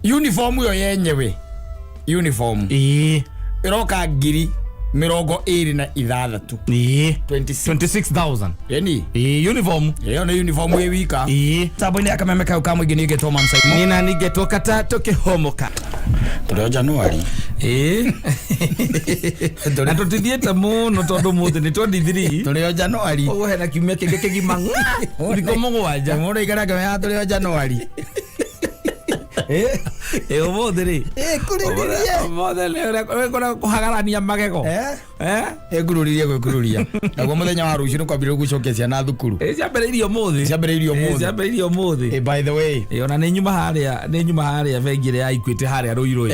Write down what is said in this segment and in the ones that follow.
uniform yo yenyewe uniform iroka ngiri mirongo iri na ithathatu 26,000 yani uniform yo na uniform we wika sabo ni akameme ka ukamwe gini geto Mansaimo nina ni geto kata toke homoka toro January na tutithiete muno tondu muthi ni 23 toro January ogo hena kiumia kingi kigimang ndiko mugwanja muno igara ka ya toro January omodere kuriria omodere kora kuhagarania magego ngururirie gwikururia naguo muthenya wa rucio nukwambire gucokia ciana thukuru ciambiriirio muthi by the way ona ni nyuma haria vengire ya Equity haria ruirui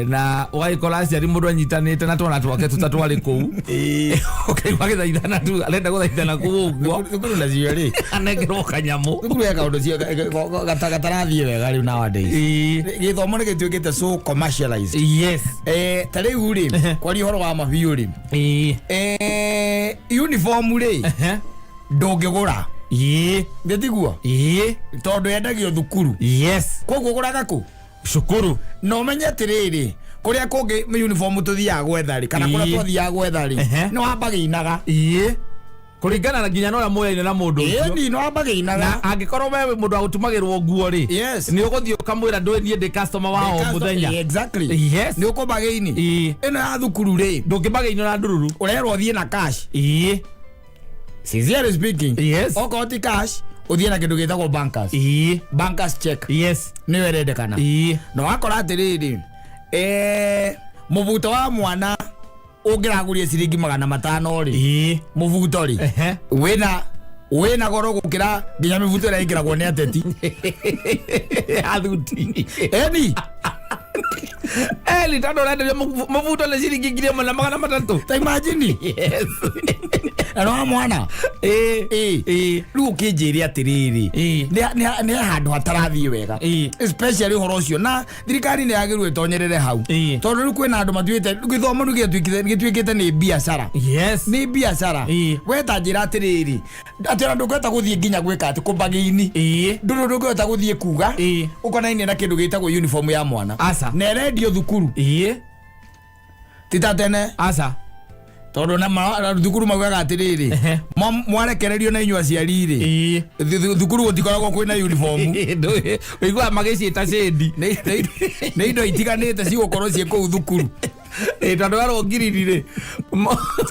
na waikora aciari mundu anyitanite na twana twake tutatwari kuu ukaigua githaithana tu arenda guthaithana kuu uguo thukuru na cio ri anengerwo kanyamu thukuru ya kaundu cio gatarathie wega riu nowadays githomo ni gituikite so commercialized yes tariu ri kwari horo wa mabiu ri uniform ri ndungigura ndetigua tondu yendagio thukuru yes koguo guraga ku cukuru no menye atiriri kuria kungi uniform tuthiaga gwetha ri kana kuria tuthiaga gwetha ri no wambaginaga kuringana na nginya no moya na mundu ni no wambaginaga na angikorwo wewe mundu agutumagirwo nguo ri ni uguthio kamwira ndwe ndi customer wao muthenya exactly yes ni ukubageini ino ya thukuru ri ndungibageino na ndururu urerwo thie na cash sincerely speaking yes okoti cash uthie na kindu gitagwo bankers check yes ni werendekana no wakora atiriri mubuto wa mwana ungiragurie ciringi 500 ri mubuto ri wena goro gukira nginya mibuto ira ingiragwo ni ateti athuti eli tando rende mubuto le ciringi 300 ta imagine yes ano mwana riu kinjiri atiriri ni handu hatarathie wega especially horo cio na thirikari ni yagirwe tonyerere hau tondu riu kwina andu matuite githomo ni gituikite ni biashara yes ni biashara weta njira atiriri atira ndugeta guthie nginya gwika ati kumbagini ndugeta guthie kuga ukonaine na kindu gitagwo uniform ya mwana na redio thukuru titatene tondu na thukuru maugaga atiriri mwarekererio na inyua ciariri thukuru gutikoragwo kwina uniform igua magiciita cendi ni indo itiganite cigukorwo cie kuu thukuru tondu waro ngiriri ri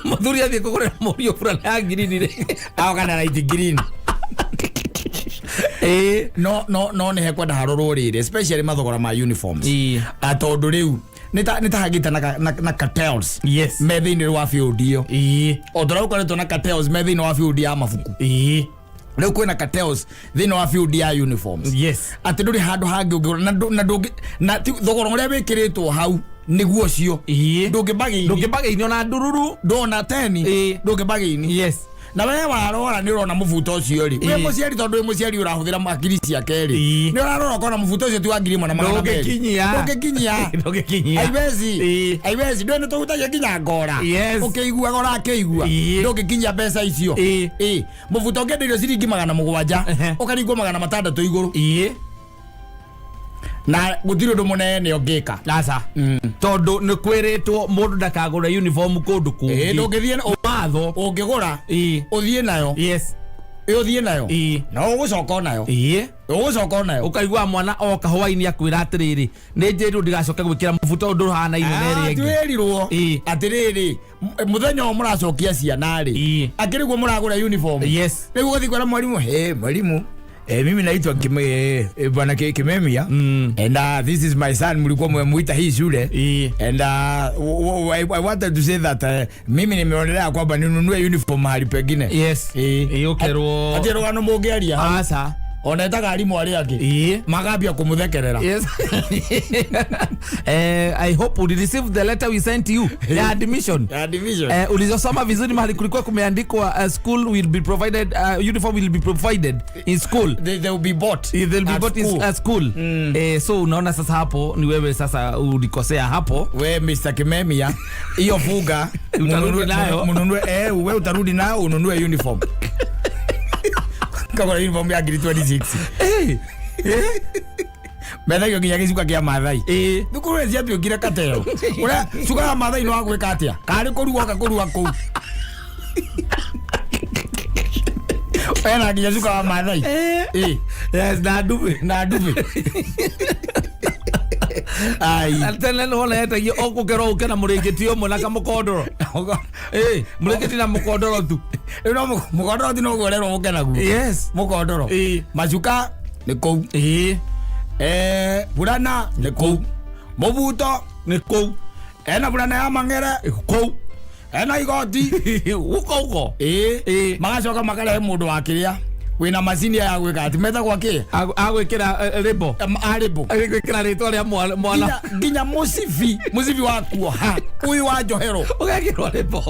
muthuri athie kugurira murio furana ya ngiriri kana light green no ni hekwenda harorwo riri especially mathogora ma uniforms atondu riu nitahagita na cartels yes methini wa field iyo odora ukoretwo na cartels methini wa field ya mafuku leo kwina cartels thini wa field ya uniforms yes ati nduri handu hangi na thogora uria wikiritwo hau niguo cio ndungibageini na ndururu ndona 10 ndungibageini yes na wewe warora ni urona muvuto ucio ri we muciari tondu we muciari urahuthira makiri ciake ri ni urarora kona muvuto ucio ti wa ngiri mwana magana ndugikinyia aiwezi ndone tugutagia nginya ngora ukigua gora akigua ndugikinyia mbeca icio muvuto ngendirio ciringi 700 ukaringwo 600 iguru na gutiro ndo munene ogeka tondu ni kwiritwo mundu ndakagura uniform kundu kungi ndungithie matho ungigura uthie nayo yes uthie nayo no ugucoka nayo ugucoka nayo ukaigua mwana oka hwaini akwira atiriri ni njiru ndigacoka gwikira mubuto undu hana ine neri twirirwo atiriri muthenya o muracokia ciana ri akirigwo muragura uniform yes riu guthi kwara mwalimu mwalimu mimi naitwa bwana KamemeFM and this is my son mlikuwa mmemuita hii shule and I wanted to say that mimi nimeonelea kwamba ninunue uniform mahali pengine yes ukerwo ati rwano mugeria onetaga alimu ari angi magambia kumuthekerera yes I hope you receive the letter we sent you the admission ulizosoma vizuri mahali kulikuwa kumeandikwa school will be provided uniform will be provided in school they will be bought in school so unaona sasa hapo ni wewe sasa ulikosea hapo we Mr. Kimemia hiyo fuga utarudi nayo mununue wewe utarudi nayo ununue uniform kama uniform ya grade 26 Methagio nginya gĩcuka kĩa Maathai. Thukuru ĩcio atuĩkire Kateo. Ũrĩa cuka wa Maathai no agwĩka atĩa? Karĩ kũrua kũu. Ena nginya cuka wa Maathai. Yes, na ndume. Ai. Tena no na yetagio okukero ukena mũrĩngĩti ũmwe na kamũkondoro. Mũrĩngĩti na mũkondoro tu. No mũkondoro tu no gũrerwo ũkena guo. Yes. Mũkondoro. Macuka nĩ kũu. Burana nĩ kũu. Mũbuto nĩ kũu. Ena burana ya Mang'ere kũu. Ena igoti uko. Magacoka makarehe mũndũ wa kĩrĩa. Wina macini ya gwĩka ati metha gwake agwĩkĩra rĩbo agwĩkĩra rĩtwa rĩa mwana nginya musibi wakuo ha uyu wa Njohero ũgekĩrwo rĩbo.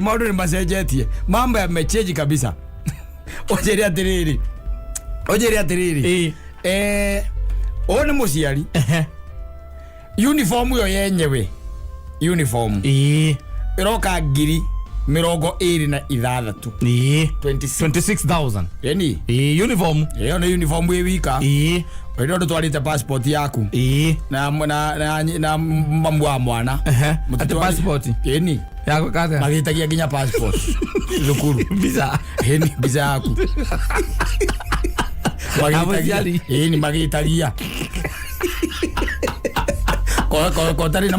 Maũndũ nĩ macenjetie, mambo yamechange kabisa. Ojeri atiriri o nĩ mũciari uniform yo yenyewe iroka ngiri 26,000 26,000 yani uniform yo nĩ uniform ĩ wika wewe ndo twarite passport yaku na mamu wa mwana ate passport yani yako kaza magitagia nginya passport thukuru visa visa yaku magitagia ko tari na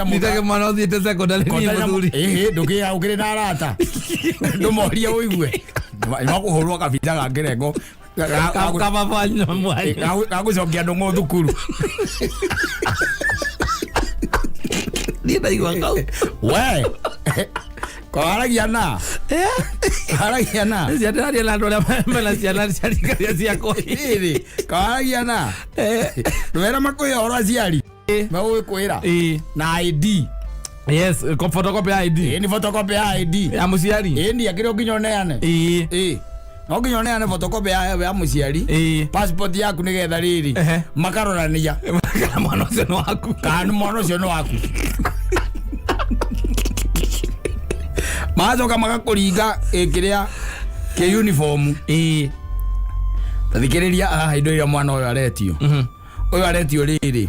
nitake mwana uthiite secondary ni muthuri ndukia ukire na arata ndumoria uigue makuhurwo kabitha ga ngerengo kama fanyo mwai gagucokia ndungu thukuru ni ndaigua kau we kwaragia na ciandaria na andũ arĩa mena ciana ciarikaria ciakwa kwaragia na ndwera makwĩra ũhoro aciari magũkwĩra na ID. Yes, photocopy ID. Ni photocopy ID ya mũciari. Ni akĩrĩ nginya neane. No nginya neane photocopy ya mũciari. Passport yaku nĩgetha rĩrĩ makarorania kana mwana ũcio nĩ waku. Kana mwana ũcio nĩ waku. Macoka magakũringa kĩrĩa kĩ uniform. Tathikĩrĩria indo iria mwana ũyũ aretio. Ũyũ aretio rĩrĩ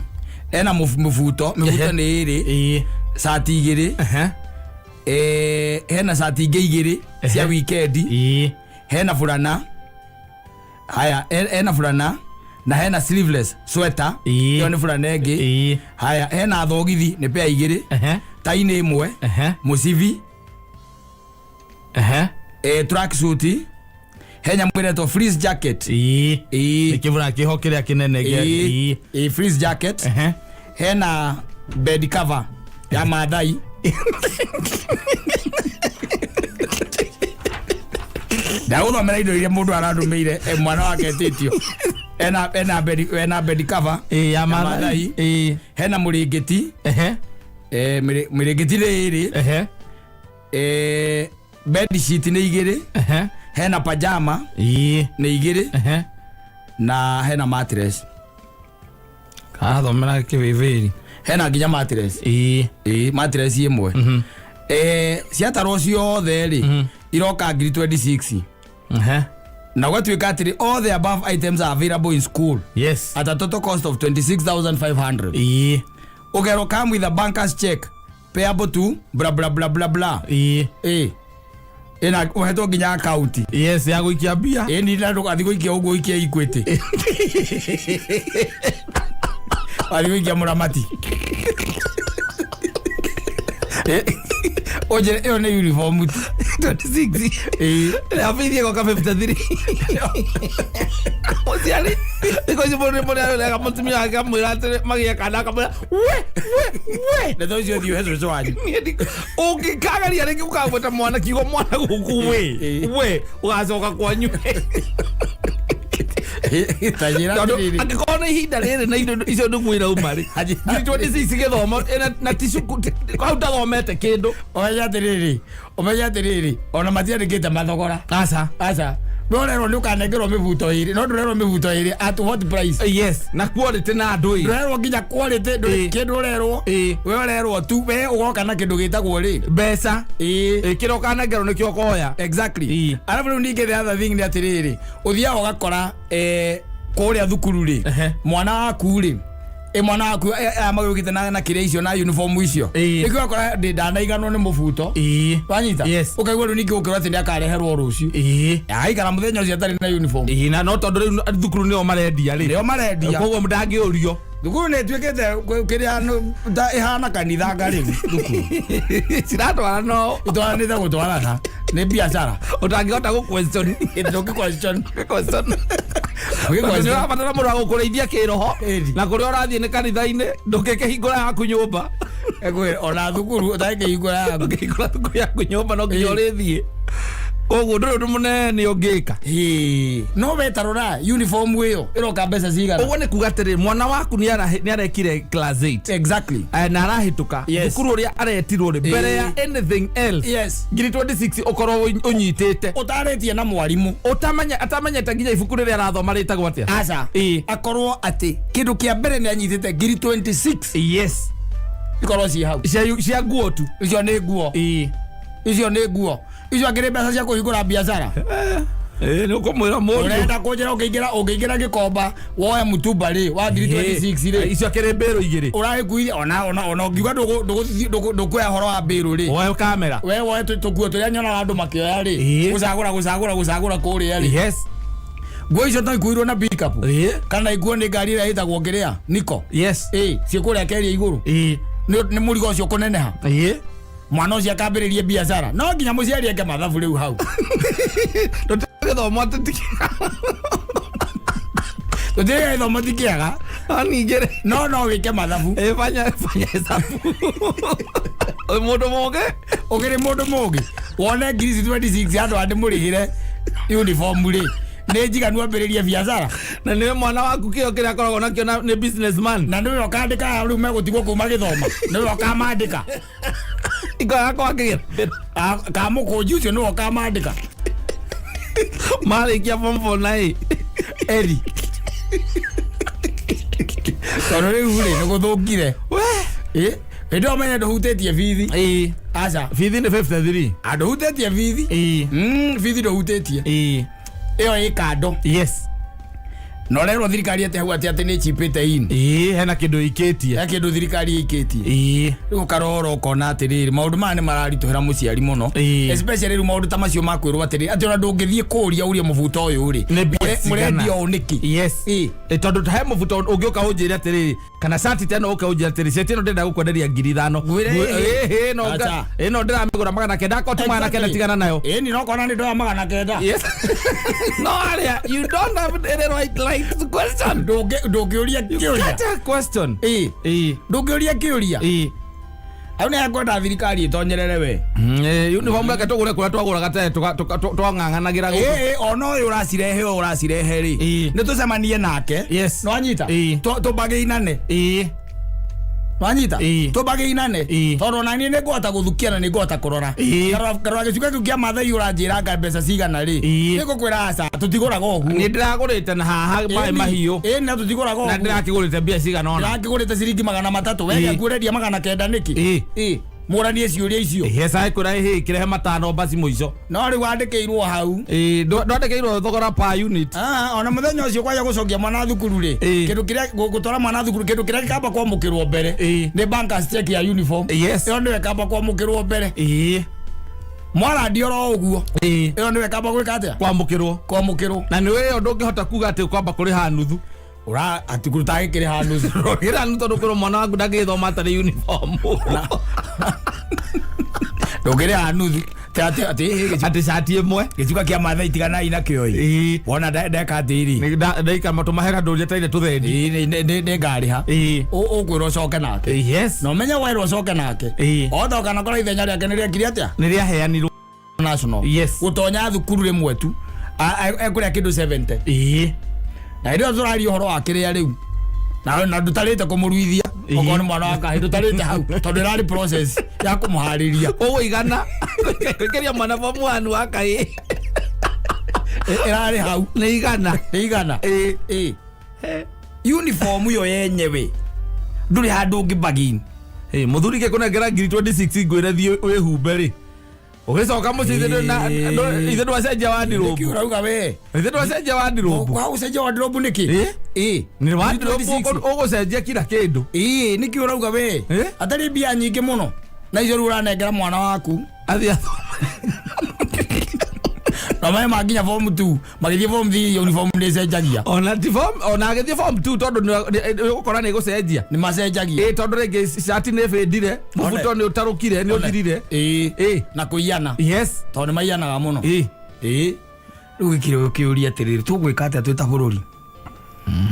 ena mũbuto nĩ ĩrĩ sati igĩrĩ hena sati ingĩ igĩrĩ cia weekend hena fulana haya hena fulana na hena sleeveless sweater iyo nĩ fulana ĩngĩ haya hena thogithi nĩ pair igĩrĩ taini ĩmwe mũcibi track suit henya mwireto freeze jacket ikivuna kiho kiria kinene freeze jacket hena bed cover ya Maathai ndaũthomera indo iria mũndũ arandumeire mwana wake tĩtio hena bed cover ya Maathai hena mũrĩngĩti mũrĩngĩti rĩrĩ bed sheet nĩ igĩrĩ hena pajama nĩ igĩrĩ na hena mattress thomera kĩvĩvĩri hena nginya mattress mattress ĩmwe ciatarwo ciothe rĩ iroka ngiri 26 na gwatuĩka atĩrĩ all the above items are available in school at a total cost of 26,500 ugero come with a banker's check payable to blah blah blah blah blah ena uheto nginya account ya gũikia mbia ni na ndugathi gũikia ũguo ikia Equity ali gũikia mũramati oje eo ne uniform 26 la video kwa 53 osiali iko jibo le kamutumia akamwira magia kana kamwira we na those you have so aje ukikagaria reke ukagweta mwana kigo mwana guku we ugacoka kwanyu tajira ndiri akikona ihinda rĩrĩ na indo icio ndumwira umari nditwo ndisi gĩthomo na tisuku kwa utathomete kindu omenya atiriri ona matiandĩkĩte mathogora aca ndorerwo nĩ ũkanengerwo mĩbuto ĩrĩ no ndũrerwo mĩbuto ĩrĩ at what price na quality na andũ ĩ ndũrerwo nginya quality kĩndũ ũrerwo we ũrerwo tu we ũgoka na kĩndũ gĩtagwo rĩ mbeca kĩrĩa ũkanengerwo nĩkĩo ũkoya exactly arabu rĩu ningĩ the other thing nĩ atĩrĩrĩ ũthiaga ũgakora Korea thukuru ri. Mwana waku ri. Mwana waku amagukite na kire icio na uniform icio. Iku akora ndana igano ni mubuto. Wanyita. Ukaigwa ru ningi ukira tindi akareherwo rucio. Ai kana muthenya ucio atari na uniform. Na no tondu riu thukuru ni o marendia ri. Nio marendia. Koguo ndangi urio. Thukuru ni twikite kiria ihana kanitha ngari thukuru. Ciratwara no. Itwaranite gutwarana. Ni biashara. Utangihota gu question. Itoke question. Ndio abatara mũndũ wa gũkũrĩithia kĩroho na kũrĩa ũrathiĩ nĩ kanitha-inĩ ndũkĩkĩhingũra yaku nyũmba. Ona thukuru ũtakĩhingũra yaku. Ũkĩhingũra thukuru yaku nyũmba no nginya ũrĩthiĩ. Koguo ndũrĩ ũndũ mũnene ũngĩka. No wetarora uniform ĩyo ĩroka mbeca cigana. Ũguo nĩ kuga atĩrĩ mwana waku nĩ arekire class 8. Exactly. Na arahĩtũka thukuru ũrĩa aretirwo rĩ mbere ya anything else. Ngiri 26 ũkorwo ũnyitĩte. Ũtarĩtie na mwarimũ. Atamenyete nginya ibuku rĩrĩa arathoma rĩtagwo atĩa. Aca. Akorwo atĩ kĩndũ kĩa mbere nĩ anyitĩte ngiri 26. Ikorwo ci hau. Cia nguo tu. Icio nĩ nguo. Icio nĩ nguo. Icio ngire mbeca cia kũhingũra biashara. Nĩ ũkũmwĩra mũndũ. Ũrenda kũnjĩra ũngĩingĩra gĩkomba woya mũtumba rĩ wa ngiri 26 rĩ. Icio kĩrĩ mbĩrũ igĩrĩ. Ũragĩkuithia ona ũngiuga ndũkuoya horo wa mbĩrũ rĩ. Woya kamera. We woya tũkuo tũrĩa nyonaga andũ makĩoya rĩ. Gũcagũra kũrĩa rĩ. Nguo icio no ikuirwo na pickup. Kana ikuo nĩ ngari ĩrĩa ĩtagwo ngĩrĩa Niko. Ciĩkũrĩa keria igũrũ. Nĩ mũrigo ũcio kũneneha. Mwana ũcio akambĩrĩrie biashara no nginya mũciari eke mathabu rĩu hau. Gĩthomo tũtikĩaga. Tũtirĩ gĩthomo tikĩaga. Ningĩ no wĩke mathabu. Fanya hesabu. Mũndũ mũgĩ. Ũkĩrĩ mũndũ mũgĩ wone ngiri 26 andũ andĩ mũrĩhĩre uniform rĩ. Nĩ njiganu ambĩrĩrie biashara. Na nĩ mwana waku kĩo kĩrĩa akoragwo nakĩo nĩ businessman. Na nĩwe ũkandĩka rĩu megũtigwo kuma gĩthoma. Nĩwe ũkamandĩka. Iko yakwa kĩgĩra. Kamũkũnji ũcio nĩwe ũkamandĩka. Marĩkia form 4 na Eri. Tondũ rĩu rĩ nĩ gũthũkire. Ĩndĩ ũmenye ndũhutĩtie bithi. Aca. Bithi nĩ 53. Ndũhutĩtie bithi. Bithi ndũhutĩtie. Ĩyo ĩ kando. No rero thirikari ate hau ati nĩ chipĩte in. Hena kĩndũ ikĩtie. Hena kĩndũ thirikari ikĩtie. Rĩu karoro kona atĩrĩrĩ maũndũ maya nĩ mararitũhĩra mũciari mũno. Especially rĩu maũndũ ta macio makwĩrwo atĩrĩrĩ atĩ ona ndũngĩthiĩ kũũria ũrĩa mũbuto ũyũ rĩ. Mũrendia ũũ nĩkĩ? Tondũ he mũbuto ũngĩũka ũnjĩre atĩrĩrĩ kana shati teno ũka ũnjĩre atĩrĩrĩ shati ĩno ndĩrenda gũkwenderia ngiri 5. Ĩno ndĩramĩgũra 900 akoti 900 tigana nayo. Ĩni no kona nĩ ndoya 900. No aria you don't have any right to question. Ndũngĩũria kĩũria. Question. Ndũngĩũria kĩũria. Au nĩ akwenda thirikari ĩtonyerere we. Uniform yake tũgũre kũrĩa twagũraga tene twang'ang'anagĩra gũkũ. Ona ũyũ ũracirehe rĩ. Nĩ tũcemanie nake. No anyita. Tũmbagĩinane. Wanyita? Tũmbagĩinane. Tondũ ona niĩ nĩngũhota gũthukia na nĩngũhota kũrora. Karora gĩcuka kĩu kĩa Maathai ũranjĩra anga mbeca cigana rĩ. Nĩngũkwĩra aca tũtigũraga ũguo. Nĩ ndĩragũrĩte na haha maĩ mahiũ. Na tũtigũraga ũguo. Na ndĩrakĩgũrĩte mbia cigana ona. Ndĩrakĩgũrĩte ciringi 300. We ngũrendia 900 nĩkĩ? Mũranie ciũria icio. Heca ĩkũra kĩrehe matano basi mũico. No rĩu wandĩkĩirwo hau. Ndwandĩkĩirwo thogora per unit. Ona mũthenya ũcio kwaja gũcokia mwana thukuru rĩ. Kĩndũ kĩrĩa gũtwara mwana thukuru kĩndũ kĩrĩa gĩkamba kwamũkĩrwo mbere. Nĩ bankers check ya uniform. Ĩyo nĩyo ĩkamba kwamũkĩrwo mbere. Mwana ndioro ũguo. Ĩyo nĩyo ĩkamba gwĩka atĩa? Kwamũkĩrwo. Na nĩwe ndũngĩhota kuga atĩ kwamba kũrĩha nuthu. Ati kũruta gĩkĩrĩha nuthu. Gĩkĩrĩha nuthu tondũ kũrĩ mwana waku ndangĩthoma atarĩ uniform. Ndũngĩrĩha nuthu. Ati shati ĩmwe. Gĩcuka kĩa Maathai tiganai nakĩo ĩ. Wona ndeka atĩrĩ. Ndaika matũmahera ndũria taire tũthendi. Nĩ ngarĩha. Ũkwĩrwo ũcoke nake. No menya werwo ũcoke nake. Othoka nakora ithenya rĩake nĩ rĩekire atĩa? Nĩ rĩaheanirwo national. Gũtonya thukuru rĩmwe tu. Ekũrĩa kĩndũ 70. Na ndio tũraria ũhoro wa kĩrĩa rĩu. Na ndũtarĩte kũmũruithia. Okorwo nĩ mwana wa kahĩĩ ndũtarĩte hau. Tondũ ĩrarĩ process ya kũmũharĩria. Ũgũigana. Kwĩkĩria mwana wa mwana wa kahĩĩ. Ĩrarĩ hau. Nĩ igana. Uniform yo yenyewe. Ndũrĩ handũ ũngĩ bagini. Mũthuri gĩkũnengera ngiri 26 ngwĩre thiĩ wĩhumbe rĩ. Ugicoka mucithi na ithe ndwacenjia wardrobe. Kiurauga we. Ithe ndwacenjia wardrobe. Kwa ucenjia wardrobe niki? Ni wardrobe ugucenjia kila kindu. Ni kiurauga we. Atari bia nyingi muno. Na icio uranengera mwana waku. Athia. Mama maginya form 2, magithie form 3 uniform ndecenjagia. Ona agithie form 2 tondu ukora ni gucenjia. Ni macenjagia. Tondu rege shati ne fendire, mubuto ni utarukire, ni uthirire. Na kuiana. Yes. Tondu maianaga muno. Riu gikire kiuria atiriri tugwika atia twita bururi.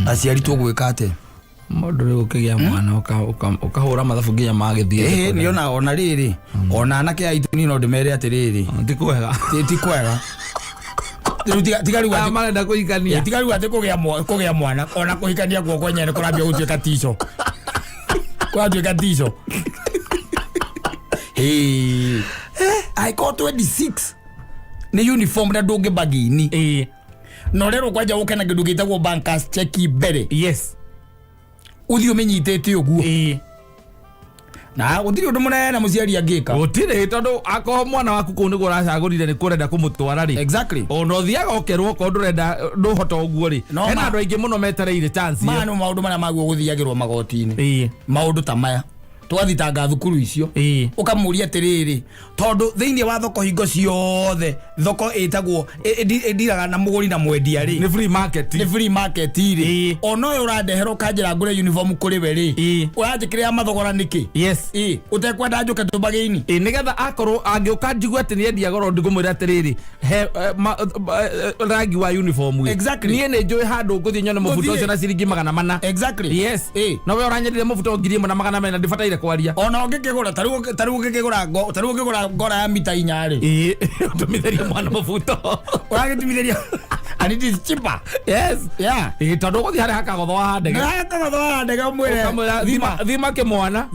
Aciari tugwika atia. Mundu riu ukigia mwana ukahura mathabu nginya magithie. Ni ona riri. Ona anake aitu ni no ndimere atiriri. Ti kwega. Ti kwega. Tigaru marenda kuhikania. Tigaru ati kugia mwana ona kuhikania guo kwenyene kurambia gutuika tico. Kwatuika tico. I got 26. Ni uniform na ndungi bagini. No rero kwaja ukena kindu gitagwo bankers check mbere. Yes. Uthi umenyitete uguo. Na gutiri undu munene muciari angika. Gutiri tondu ako mwana waku kuu nigo uracagurire ni kurenda kumutwara ri. Exactly. Ono thiaga okerwo ko ndurenda nduhota uguo ri. Hena andu aingi muno metereire chance. Manu maundu maria maguo guthiagirwo magoti-ini. Maundu ta maya. Twathitanga thukuru icio. Ukamuria atiriri tondu thiini wa thoko hingo ciothe thoko itagwo endiraga na muguri na mwendia ri. Ni free market. Ni free market ri. Ono uyu urandehera kanjira ngure uniform kuri we ri. Urajikiria mathogora niki? Yes. Utekwenda njuke tumbagini. Nigetha akorwo angiuka njigua ati ni endia goro ndigumwira atiriri he rangi wa uniform wi. Exactly. Nie ne njui handu nguthi nyone mubuto ucio na ciringi 400. Exactly. Yes. No we uranyendire mubuto 1,400 ndibataire kwaria. Ona ngikigura taru ngikigura ngora ya mita 4 ri. Tumitheria mwana mubuto. Uragitumitheria. And it is cheaper. Yes. Yeah. Tondu guthi hari hakagotho wa ndege. Hakagotho wa ndege mwire. Thima ke mwana.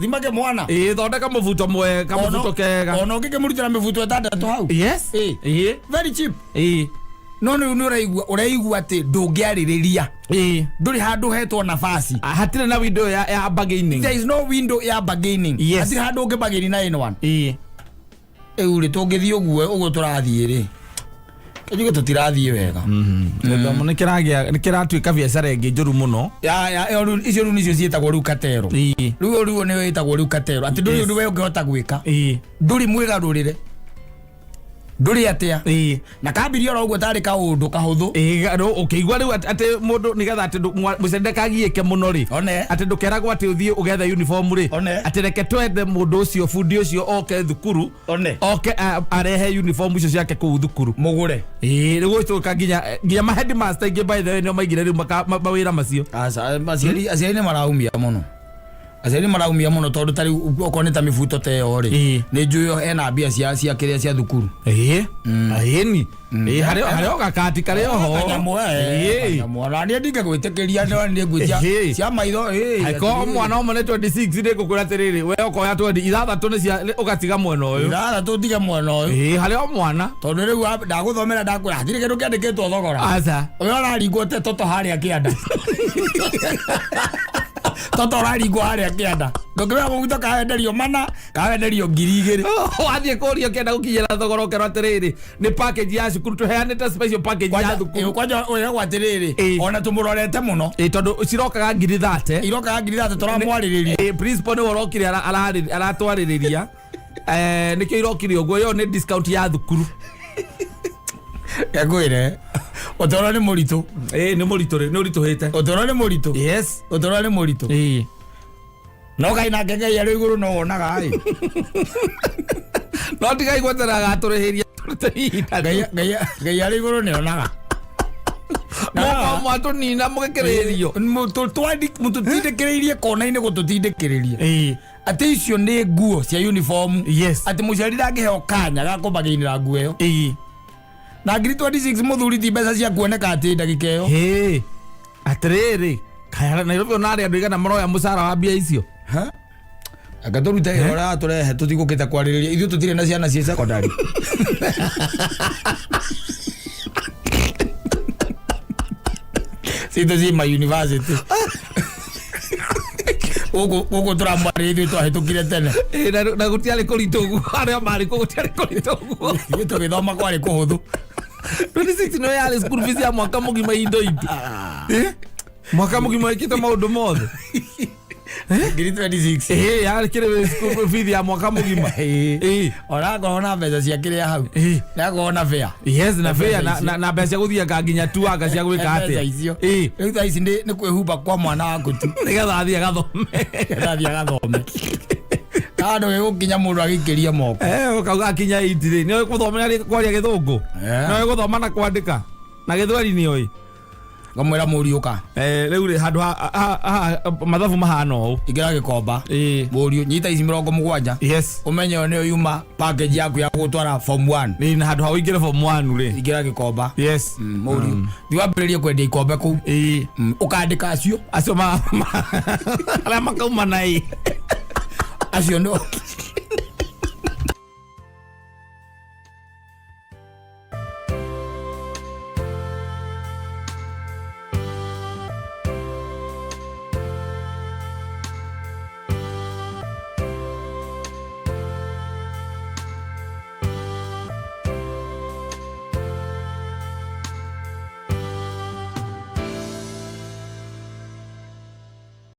Thondeka mubuto mwega mubuto kega. Ona ngikimurutira mibuto 6 hau. Yes. Very cheap. No uraigua ati ndungiaririria. Nduri handu hetwo nafasi. Hatire na window ya bargaining. There is no window ya bargaining. Yes. Hatire handu ungibargaini na anyone. Uri tungithie uguo turathie ri. Kijugo tutirathie wega. Ndio nikiratuika biacara ingi njuru muno. Icio nicio cietagwo riu katero. Riu ni wetagwo riu katero. Ati nduri undu we ungihota gwika. Nduri mwigarurire. Nduri atia. Na kabirio ro uguo tari kaundu kahuthu. Ukigwa riu ati mundu nigetha ati mucende kagiike muno ri. Ati ndukeragwo ati uthie ugetha uniform ri. Ati reke twende mundu ucio fundi ucio oke thukuru. Oke arehe uniform icio ciake ku thukuru. Mugure. Riu tuka nginya ma headmaster ingi by the way no maigire riu mawira macio. Aciari ni maraumia muno. Aciari maraumia muno tondu tari ukone ta mifuto te yo ri. Ni njuyo ena mbia cia kiria cia thukuru. Aheni. Hareo gakati kareo ho. Mwana ni ndike gwitikiria ni ngwitia cia maitho. Haiko mwana omwe 26 ndi gukura tiriri we okoya 26 ni cia ugatiga mwena uyu. Ithathatũ tiga mwena uyu. Hareo mwana. Tondu riu ndaguthomera ndakwira hatire kindu kiandikitwo thogora. Aca. Uyu araringwo te toto haria kianda. Toto raringwo haria kianda. Ndukira mubuto kaenderio mana, kaenderio 2,000. Wathie kurio kienda gukinyira thogora ukero atiriri. Ni package ya cukuru tuheanite special package ya thukuru. Kwanja uyu gwatiriri. Ona tumurorete muno. Tondu cirokaga 30. Irokaga 30 turamwaririria. Principal ni worokire aratwaririria. Nikio irokire uguo yo ni discount ya thukuru. Ngwire. Otoro ni murito. Ni murito ri, ni urito hete. Otoro ni murito. Yes. Otoro ni murito. No kaina ngenge ya iguru no wonaga ai. No tiga igwetera gaturihiria tutehinda. Gaya iguru ni onaga. No mwato ni na mugekererio. Mututindikiririe kona-ini gututindikiririe. Ati icio ni nguo cia uniform. Yes. Ati muciari ndangiheo kanya gakumbaginira nguo iyo. Na ngiri 26 muthuri ti mbeca cia kuoneka ati ndagika iyo. Atiriri kaya Nairobi onari andu igana maroya mucara wa mbia icio. Anga turuta ora turehe tutigukita kwaririria ithu tutire na ciana cia secondary. Sito zi ma university. uko turamwari ithu twahitukire tene na gutiari kuritogu aria mari gutiari kuritogu gitu githoma kwari kuhuthu 26 no yale school fees ya mwaka mugima indo itu mwaka mugima ikita maundu mothe grade 26 yale kire school fees ya mwaka mugima ora korona mbeca cia kiria hau na korona fair yes na fair na mbeca guthia ka nginya tu aka cia gwika atia riu tha ici ni kwihumba kwa mwana waku tu nigetha athie gathome kado gigukinya mundu agikiria moko ukauga akinya 8 ri ni guthomera kwaria githungu no guthoma na kwandika na githwari ni oi ngamwira muriuka riu ri handu mathabu mahana u igira gikomba muriu nyita ici 70 yes umenye ne yuma package yaku ya gutwara form 1 ni na handu hawingire form 1 ri igira gikomba yes muriu ndiwambiririe kwendia ikombe ku ukandika acio ma ala makauma nai acio no